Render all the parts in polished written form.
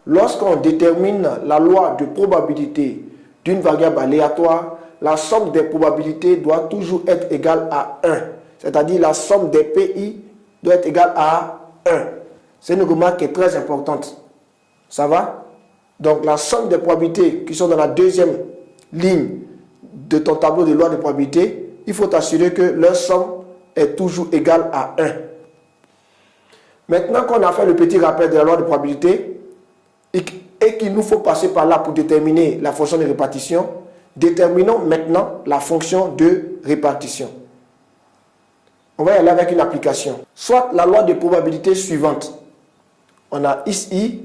lorsqu'on détermine la loi de probabilité d'une variable aléatoire, la somme des probabilités doit toujours être égale à 1. C'est-à-dire la somme des PI doit être égale à 1. C'est une remarque qui est très importante. Ça va? Donc la somme des probabilités qui sont dans la deuxième ligne de ton tableau de loi de probabilité, il faut t'assurer que leur somme est toujours égale à 1. Maintenant qu'on a fait le petit rappel de la loi de probabilité et qu'il nous faut passer par là pour déterminer la fonction de répartition, déterminons maintenant la fonction de répartition. On va y aller avec une application. Soit la loi de probabilité suivante. On a XI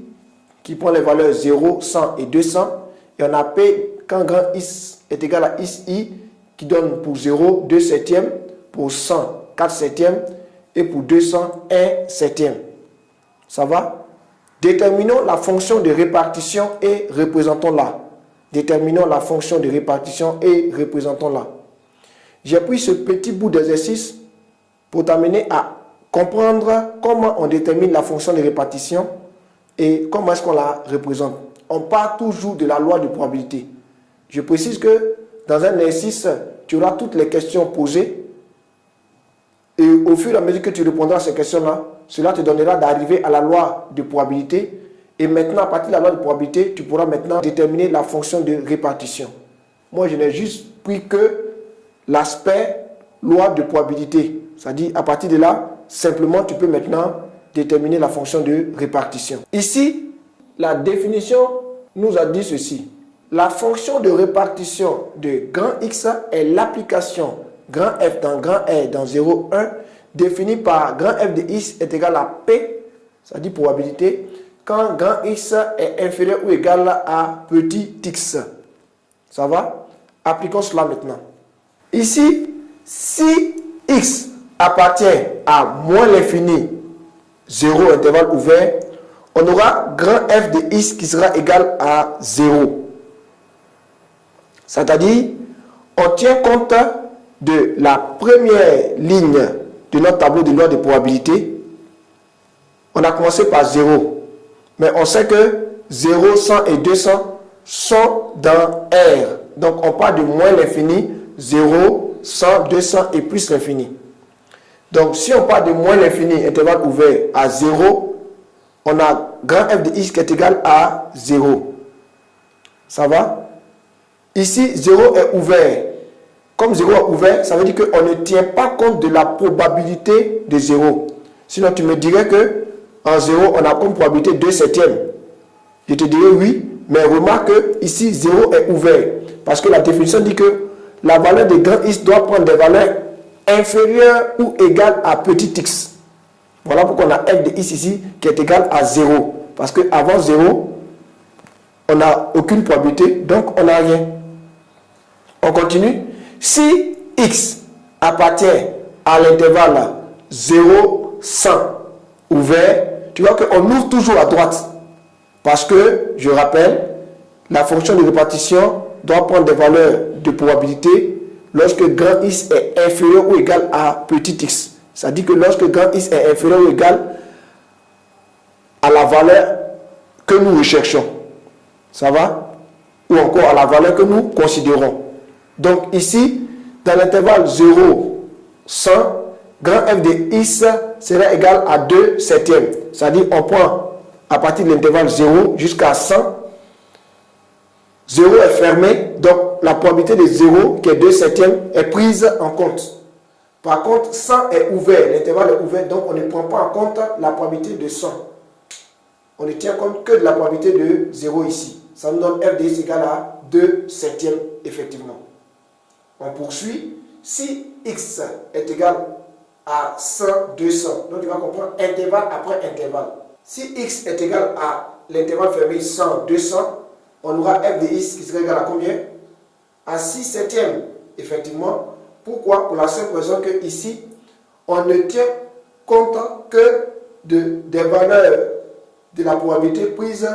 qui prend les valeurs 0, 100 et 200. Et on a P quand grand X est égal à XI qui donne pour 0, 2 septièmes, pour 100, 4 septièmes et pour 200, 1 septième. Ça va? Déterminons la fonction de répartition et représentons-la. Déterminons la fonction de répartition et représentons-la. J'ai pris ce petit bout d'exercice pour t'amener à comprendre comment on détermine la fonction de répartition et comment est-ce qu'on la représente. On part toujours de la loi de probabilité. Je précise que dans un exercice, tu auras toutes les questions posées et au fur et à mesure que tu répondras à ces questions-là, cela te donnera d'arriver à la loi de probabilité. Et maintenant, à partir de la loi de probabilité, tu pourras maintenant déterminer la fonction de répartition. Moi, je n'ai juste pris que l'aspect loi de probabilité. C'est-à-dire, à partir de là, simplement, tu peux maintenant déterminer la fonction de répartition. Ici, la définition nous a dit ceci. La fonction de répartition de grand X est l'application grand F dans grand R dans 0, 1, définie par grand F de X est égal à P, c'est-à-dire probabilité, quand grand X est inférieur ou égal à petit x. Ça va? Appliquons cela maintenant. Ici, si x appartient à moins l'infini, 0, intervalle ouvert, on aura grand F de x qui sera égal à 0. C'est-à-dire, on tient compte de la première ligne de notre tableau de loi de probabilité. On a commencé par 0. Mais on sait que 0, 100 et 200 sont dans R. Donc, on part de moins l'infini, 0, 100, 200 et plus l'infini. Donc, si on part de moins l'infini, intervalle ouvert, à 0, on a grand F de x qui est égal à 0. Ça va? Ici, 0 est ouvert. Comme 0 est ouvert, ça veut dire qu'on ne tient pas compte de la probabilité de 0. Sinon, tu me dirais que en 0, on a comme probabilité 2 septièmes. Je te dirais oui, mais remarque que ici, 0 est ouvert. Parce que la définition dit que la valeur de grand X doit prendre des valeurs inférieures ou égales à petit x. Voilà pourquoi on a f de x ici qui est égal à 0. Parce qu'avant 0, on n'a aucune probabilité, donc on n'a rien. On continue. Si x appartient à l'intervalle 0, 100 ouvert, tu vois qu'on ouvre toujours à droite. Parce que, je rappelle, la fonction de répartition doit prendre des valeurs de probabilité lorsque grand x est inférieur ou égal à petit x. C'est-à-dire que lorsque grand x est inférieur ou égal à la valeur que nous recherchons. Ça va? Ou encore à la valeur que nous considérons. Donc ici, dans l'intervalle 0, 100, grand F de x sera égal à 2 septièmes. C'est-à-dire on prend à partir de l'intervalle 0 jusqu'à 100. 0 est fermé, donc la probabilité de 0, qui est 2 septièmes, est prise en compte. Par contre, 100 est ouvert, l'intervalle est ouvert, donc on ne prend pas en compte la probabilité de 100. On ne tient compte que de la probabilité de 0 ici. Ça nous donne f de x égale à 2 septièmes, effectivement. On poursuit. Si x est égal à 100, 200, donc tu vas comprendre intervalle après intervalle. Si x est égal à l'intervalle fermé 100, 200, on aura f de x qui sera égal à combien? À 6 septièmes, effectivement. Pourquoi? Pour la simple raison que ici, on ne tient compte que des valeurs de la probabilité prise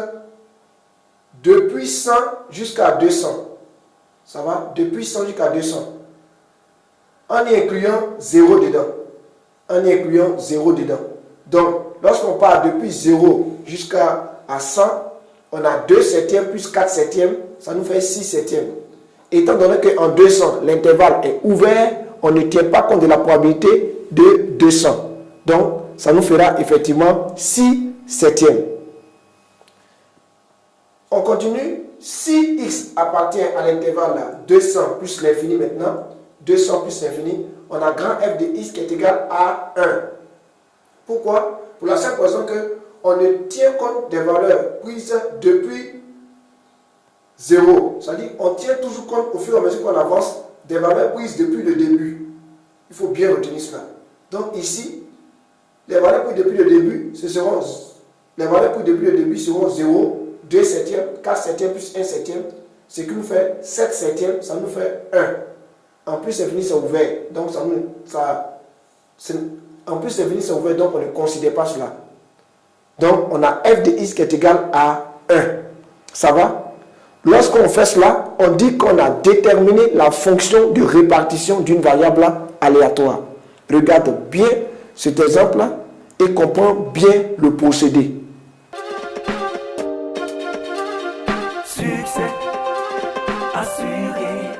depuis 100 jusqu'à 200. Ça va? Depuis 100 jusqu'à 200. En y incluant 0 dedans. En y incluant 0 dedans. Donc, lorsqu'on part depuis 0 jusqu'à 100, On a 2 septièmes plus 4 septièmes, ça nous fait 6 septièmes. Étant donné qu'en 200, l'intervalle est ouvert, on ne tient pas compte de la probabilité de 200. Donc, ça nous fera effectivement 6 septièmes. On continue. Si x appartient à l'intervalle 200 plus l'infini maintenant, 200 plus l'infini, on a grand F de x qui est égal à 1. Pourquoi? Pour la simple raison qu'on ne tient compte des valeurs prises depuis 0. C'est-à-dire qu'on tient toujours compte au fur et à mesure qu'on avance des valeurs prises depuis le début. Il faut bien retenir cela. Donc ici, les valeurs prises depuis le début, seront 0, 2 septièmes, 4 septièmes plus 1 septième, ce qui nous fait 7 septièmes, ça nous fait 1. En plus, l'infini c'est ouvert, donc en plus l'infini c'est ouvert, donc on ne considère pas cela. Donc on a f de x qui est égal à 1. Ça va? Lorsqu'on fait cela, on dit qu'on a déterminé la fonction de répartition d'une variable aléatoire. Regarde bien cet exemple-là et comprends bien le procédé.